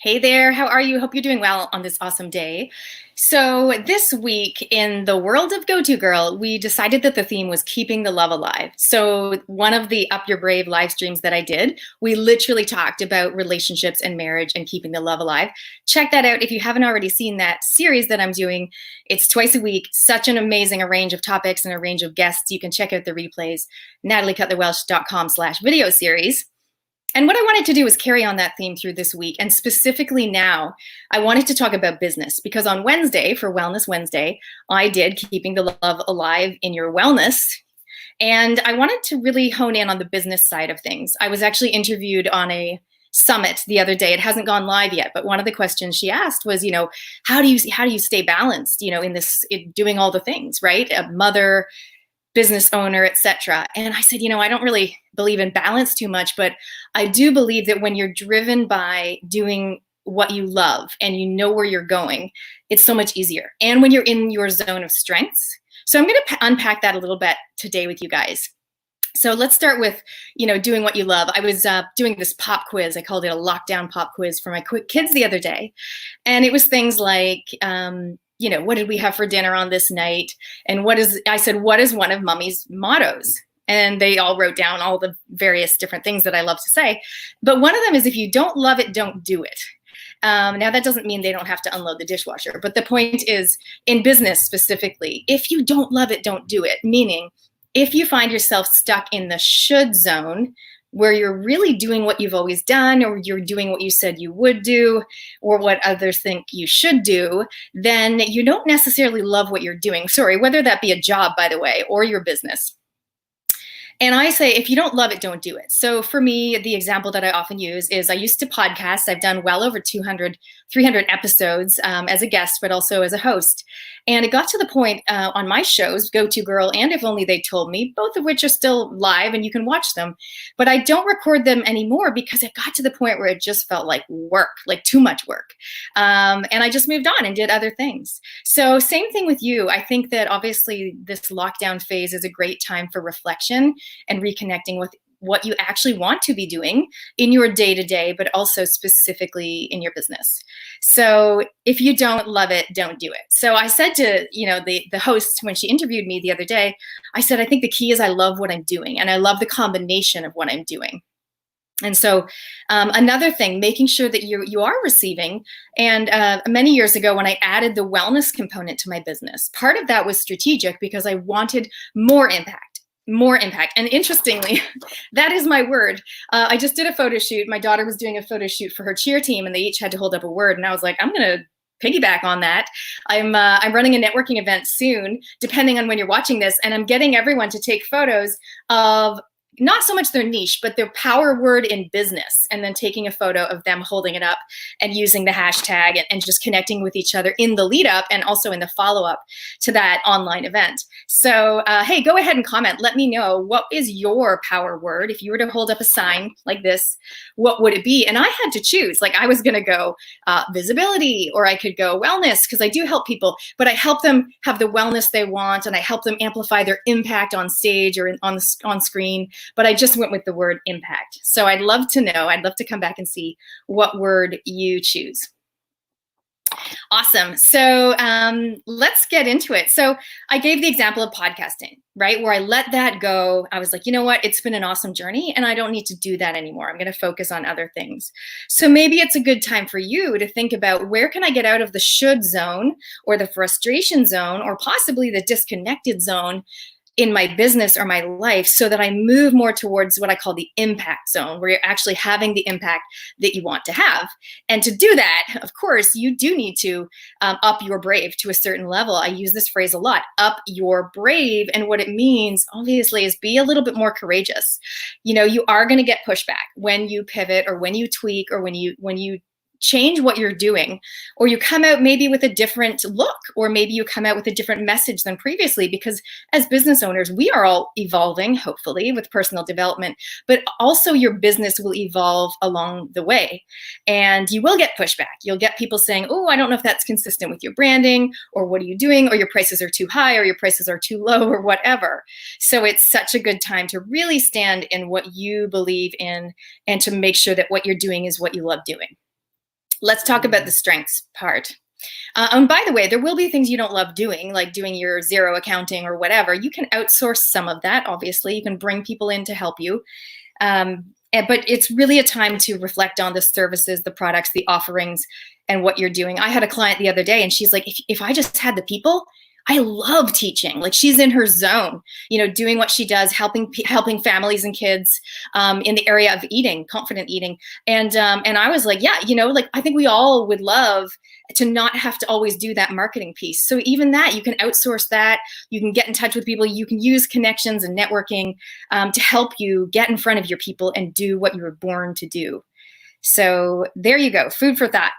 Hey there, how are you? Hope you're doing well on this awesome day. So, this week in the world of Go To Girl, we decided that the theme was keeping the love alive. So, one of the Up Your Brave live streams that I did, we literally talked about relationships and marriage and keeping the love alive. Check that out if you haven't already seen that series that I'm doing. It's twice a week, such an amazing a range of topics and a range of guests. You can check out the replays, nataliecutlerwelsh.com/video series. And what I wanted to do was carry on that theme through this week. And specifically now, I wanted to talk about business because on Wednesday, for Wellness Wednesday, I did Keeping the Love Alive in Your Wellness. And I wanted to really hone in on the business side of things. I was actually interviewed on a summit the other day. It hasn't gone live yet, but one of the questions she asked was, how do you stay balanced, in doing all the things, right? A mother, business owner, etc. And I said, I don't really believe in balance too much, but I do believe that when you're driven by doing what you love and you know where you're going, it's so much easier. And when you're in your zone of strengths. So I'm going to unpack that a little bit today with you guys. So let's start with, doing what you love. I was doing this pop quiz. I called it a lockdown pop quiz for my kids the other day. And it was things like, what did we have for dinner on this night? And I said, what is one of Mummy's mottos? And they all wrote down all the various different things that I love to say. But one of them is, if you don't love it, don't do it. Now, that doesn't mean they don't have to unload the dishwasher. But the point is, in business specifically, if you don't love it, don't do it. Meaning, if you find yourself stuck in the should zone, where you're really doing what you've always done, or you're doing what you said you would do, or what others think you should do, then you don't necessarily love what you're doing. Sorry, whether that be a job, by the way, or your business. And I say, if you don't love it, don't do it. So for me, the example that I often use is I used to podcast. I've done well over 200, 300 episodes as a guest, but also as a host. And it got to the point on my shows, Go To Girl and If Only They Told Me, both of which are still live and you can watch them. But I don't record them anymore because it got to the point where it just felt like work, like too much work. And I just moved on and did other things. So same thing with you. I think that obviously this lockdown phase is a great time for reflection and reconnecting with what you actually want to be doing in your day-to-day, but also specifically in your business. So if you don't love it, don't do it. So I said to, the host, when she interviewed me the other day, I said, I think the key is I love what I'm doing, and I love the combination of what I'm doing. And so another thing, making sure that you are receiving. And many years ago, when I added the wellness component to my business, part of that was strategic because I wanted more impact. And interestingly, that is my word. I just did a photo shoot. My daughter was doing a photo shoot for her cheer team, and they each had to hold up a word. And I was like, I'm going to piggyback on that. I'm running a networking event soon, depending on when you're watching this, and I'm getting everyone to take photos of not so much their niche, but their power word in business, and then taking a photo of them holding it up and using the hashtag and just connecting with each other in the lead up and also in the follow up to that online event. So, hey, go ahead and comment. Let me know, what is your power word? If you were to hold up a sign like this, what would it be? And I had to choose. Like, I was going to go visibility, or I could go wellness, because I do help people, but I help them have the wellness they want, and I help them amplify their impact on stage or on screen. But I just went with the word impact. So I'd love to know. I'd love to come back and see what word you choose. Awesome. So let's get into it. So I gave the example of podcasting, right? Where I let that go. I was like, you know what? It's been an awesome journey, and I don't need to do that anymore. I'm going to focus on other things. So maybe it's a good time for you to think about, where can I get out of the should zone, or the frustration zone, or possibly the disconnected zone in my business or my life, so that I move more towards what I call the impact zone, where you're actually having the impact that you want to have. And to do that, of course, you do need to up your brave to a certain level. I use this phrase a lot, up your brave. And what it means, obviously, is be a little bit more courageous. You are going to get pushback when you pivot, or when you tweak, or when you change what you're doing, or you come out maybe with a different look, or maybe you come out with a different message than previously, because as business owners, we are all evolving, hopefully, with personal development, but also your business will evolve along the way, and you will get pushback. You'll get people saying, oh, I don't know if that's consistent with your branding, or what are you doing, or your prices are too high, or your prices are too low, or whatever. So it's such a good time to really stand in what you believe in, and to make sure that what you're doing is what you love doing. Let's talk about the strengths part. And by the way, there will be things you don't love doing, like doing your Xero accounting or whatever. You can outsource some of that, obviously. You can bring people in to help you. But it's really a time to reflect on the services, the products, the offerings, and what you're doing. I had a client the other day, and she's like, if I just had the people, I love teaching. Like, she's in her zone, doing what she does, helping families and kids in the area of eating, confident eating. And I was like, yeah, like, I think we all would love to not have to always do that marketing piece. So even that, you can outsource that. You can get in touch with people. You can use connections and networking to help you get in front of your people and do what you were born to do. So there you go, food for thought.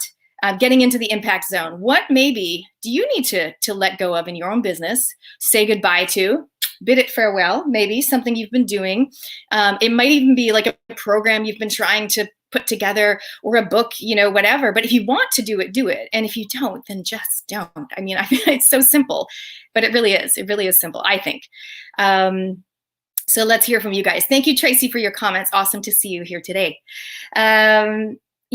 Getting into the impact zone. What maybe do you need to let go of in your own business, say goodbye to, bid it farewell, maybe something you've been doing. It might even be like a program you've been trying to put together, or a book, whatever. But if you want to do it, do it. And if you don't, then just don't. I mean, I feel it's so simple, but it really is. It really is simple, I think. So let's hear from you guys. Thank you, Tracy, for your comments. Awesome to see you here today.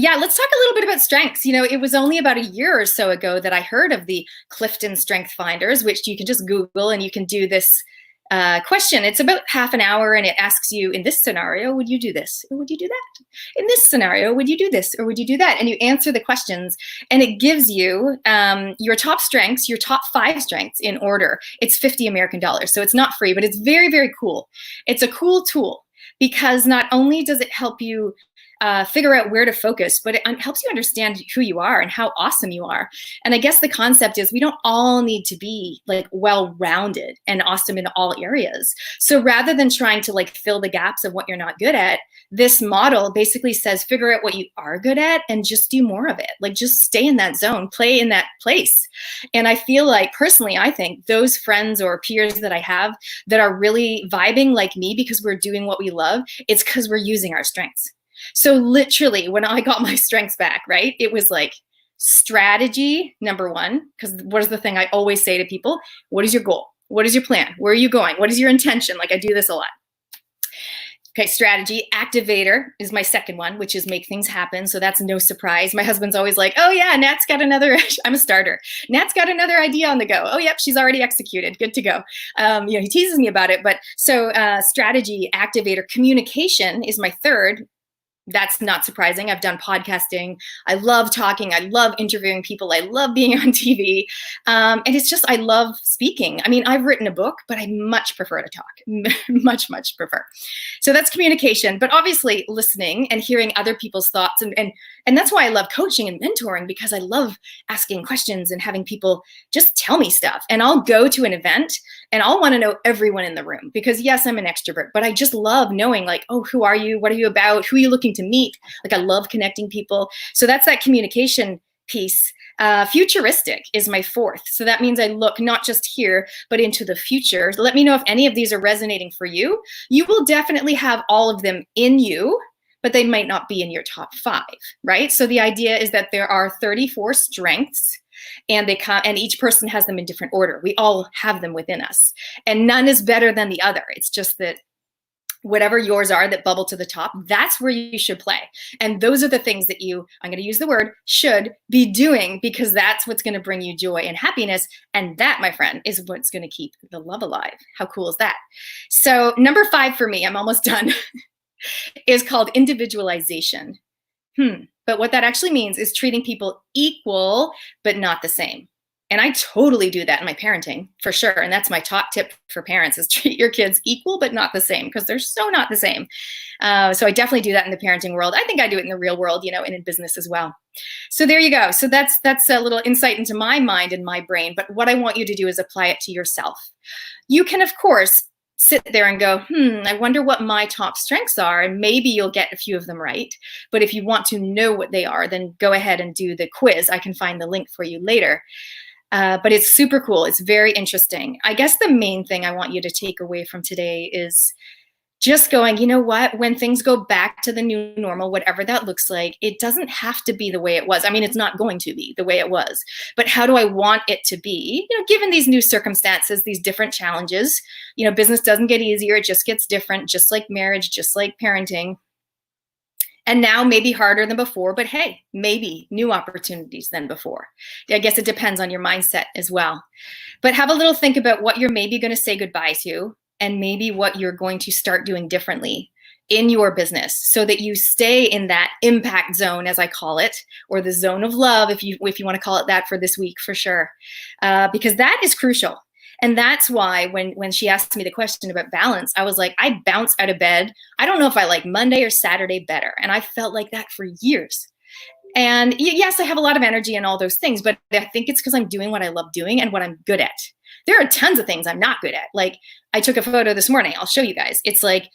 Yeah, let's talk a little bit about strengths. It was only about a year or so ago that I heard of the Clifton Strength Finders, which you can just Google and you can do this question. It's about half an hour, and it asks you, in this scenario, would you do this or would you do that? In this scenario, would you do this or would you do that? And you answer the questions, and it gives you your top strengths, your top 5 strengths in order. It's 50 American dollars, so it's not free, but it's very, very cool. It's a cool tool because not only does it help you figure out where to focus, but it helps you understand who you are and how awesome you are. And I guess the concept is we don't all need to be like well-rounded and awesome in all areas. So rather than trying to like fill the gaps of what you're not good at, this model basically says figure out what you are good at and just do more of it. Like, just stay in that zone, play in that place. And I feel like, personally, I think those friends or peers that I have that are really vibing like me because we're doing what we love, it's because we're using our strengths. So literally, when I got my strengths back, right, it was like strategy, number one, because what is the thing I always say to people? What is your goal? What is your plan? Where are you going? What is your intention? Like, I do this a lot. Okay, strategy. Activator is my second one, which is make things happen. So that's no surprise. My husband's always like, oh yeah, Nat's got another, I'm a starter. Nat's got another idea on the go. Oh yep, she's already executed. Good to go. He teases me about it. But so strategy, activator, communication is my third. That's not surprising. I've done podcasting. I love talking. I love interviewing people. I love being on TV. And it's just, I love speaking. I mean, I've written a book, but I much prefer to talk. Much, much prefer. So that's communication, but obviously listening and hearing other people's thoughts. And that's why I love coaching and mentoring, because I love asking questions and having people just tell me stuff. And I'll go to an event and I'll want to know everyone in the room because yes, I'm an extrovert, but I just love knowing like, oh, who are you? What are you about? Who are you looking to meet? Like, I love connecting people. So that's that communication piece. Futuristic is my fourth. So that means I look not just here, but into the future. Let me know if any of these are resonating for you. You will definitely have all of them in you, but they might not be in your top 5, right? So the idea is that there are 34 strengths, and and each person has them in different order. We all have them within us, and none is better than the other. It's just that whatever yours are that bubble to the top, that's where you should play. And those are the things that I'm going to use the word, should be doing, because that's what's going to bring you joy and happiness. And that, my friend, is what's going to keep the love alive. How cool is that? So number 5 for me, I'm almost done, is called individualization. But what that actually means is treating people equal, but not the same. And I totally do that in my parenting, for sure. And that's my top tip for parents, is treat your kids equal, but not the same, because they're so not the same. So I definitely do that in the parenting world. I think I do it in the real world, and in business as well. So there you go. So that's a little insight into my mind and my brain. But what I want you to do is apply it to yourself. You can, of course, sit there and go, I wonder what my top strengths are. And maybe you'll get a few of them right. But if you want to know what they are, then go ahead and do the quiz. I can find the link for you later. But it's super cool. It's very interesting. I guess the main thing I want you to take away from today is just going, you know what, when things go back to the new normal, whatever that looks like, it doesn't have to be the way it was. I mean, it's not going to be the way it was, but how do I want it to be? Given these new circumstances, these different challenges, business doesn't get easier. It just gets different, just like marriage, just like parenting. And now maybe harder than before, but hey, maybe new opportunities than before. I guess it depends on your mindset as well. But have a little think about what you're maybe going to say goodbye to, and maybe what you're going to start doing differently in your business, so that you stay in that impact zone, as I call it, or the zone of love, if you want to call it that, for this week, for sure, because that is crucial. And that's why when she asked me the question about balance, I was like, I bounce out of bed. I don't know if I like Monday or Saturday better, and I felt like that for years. And yes, I have a lot of energy and all those things, but I think it's because I'm doing what I love doing and what I'm good at. There are tons of things I'm not good at. Like, I took a photo this morning. I'll show you guys. It's like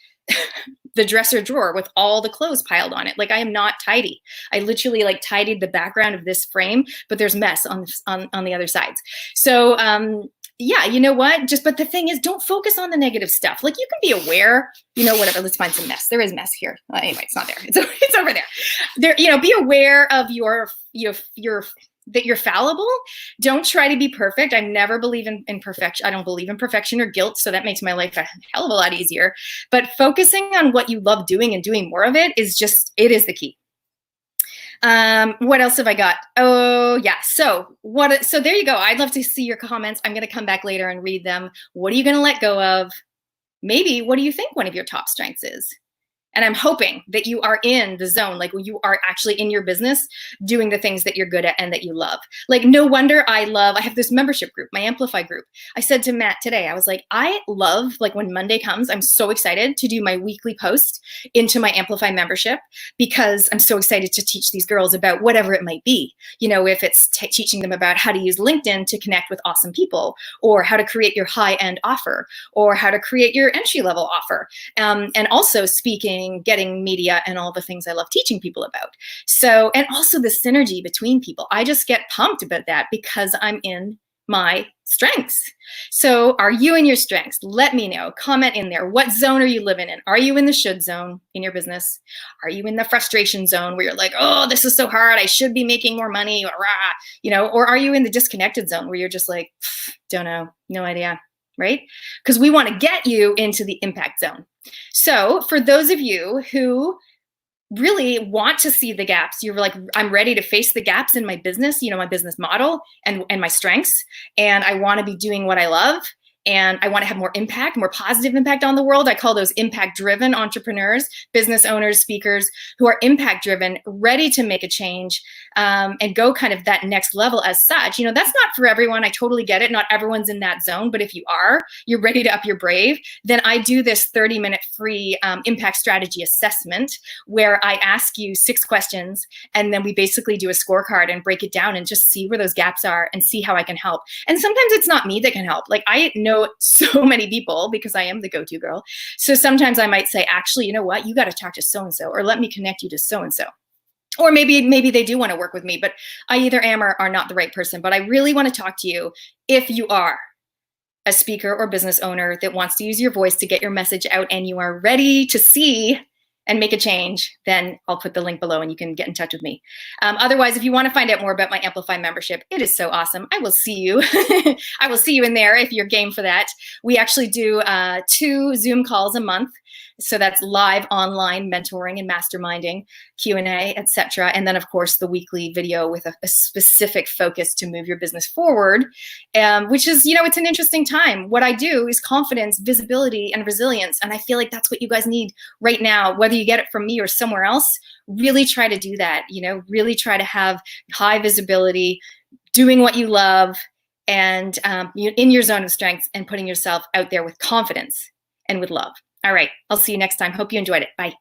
the dresser drawer with all the clothes piled on it. Like, I am not tidy. I literally like tidied the background of this frame, but there's mess on the other sides. So yeah, you know what? But the thing is, don't focus on the negative stuff. Like, you can be aware, whatever. Let's find some mess. There is mess here. Anyway, it's not there. It's over there. Be aware of your that you're fallible. Don't try to be perfect. I never believe in perfection. I don't believe in perfection or guilt. So that makes my life a hell of a lot easier. But focusing on what you love doing and doing more of it is the key. What else have I got? Oh yeah. So there you go. I'd love to see your comments. I'm going to come back later and read them. What are you going to let go of? Maybe what do you think one of your top strengths is? And I'm hoping that you are in the zone, like you are actually in your business doing the things that you're good at and that you love. Like, no wonder I have this membership group, my Amplify group. I said to Matt today, I was like, I love, like, when Monday comes, I'm so excited to do my weekly post into my Amplify membership, because I'm so excited to teach these girls about whatever it might be. If it's teaching them about how to use LinkedIn to connect with awesome people, or how to create your high-end offer, or how to create your entry-level offer, and also speaking, getting media, and all the things I love teaching people about. So, and also the synergy between people. I just get pumped about that because I'm in my strengths. So are you in your strengths? Let me know. Comment in there. What zone are you living in? Are you in the should zone in your business? Are you in the frustration zone where you're like, oh, this is so hard, I should be making more money, or are you in the disconnected zone where you're just like, don't know, no idea, right? Because we want to get you into the impact zone. So for those of you who really want to see the gaps, you're like, I'm ready to face the gaps in my business, my business model and my strengths, and I want to be doing what I love, and I want to have more impact, more positive impact on the world. I call those impact-driven entrepreneurs, business owners, speakers who are impact-driven, ready to make a change, and go kind of that next level as such. That's not for everyone. I totally get it. Not everyone's in that zone. But if you are, you're ready to up your brave, then I do this 30-minute free impact strategy assessment where I ask you 6 questions, and then we basically do a scorecard and break it down and just see where those gaps are and see how I can help. And sometimes it's not me that can help. Like, I know so many people because I am the go-to girl. So sometimes I might say, actually, you know what? You got to talk to so-and-so, or let me connect you to so-and-so. Or maybe they do want to work with me, but I either am or are not the right person. But I really want to talk to you if you are a speaker or business owner that wants to use your voice to get your message out, and you are ready to see and make a change, then I'll put the link below and you can get in touch with me. Otherwise, if you want to find out more about my Amplify membership, it is so awesome. I will see you. I will see you in there if you're game for that. We actually do 2 Zoom calls a month. So that's live online mentoring and masterminding, Q&A, etc. And then, of course, the weekly video with a specific focus to move your business forward, which is, it's an interesting time. What I do is confidence, visibility, and resilience. And I feel like that's what you guys need right now, whether you get it from me or somewhere else. Really try to do that, really try to have high visibility, doing what you love, and in your zone of strengths, and putting yourself out there with confidence and with love. All right, I'll see you next time. Hope you enjoyed it. Bye.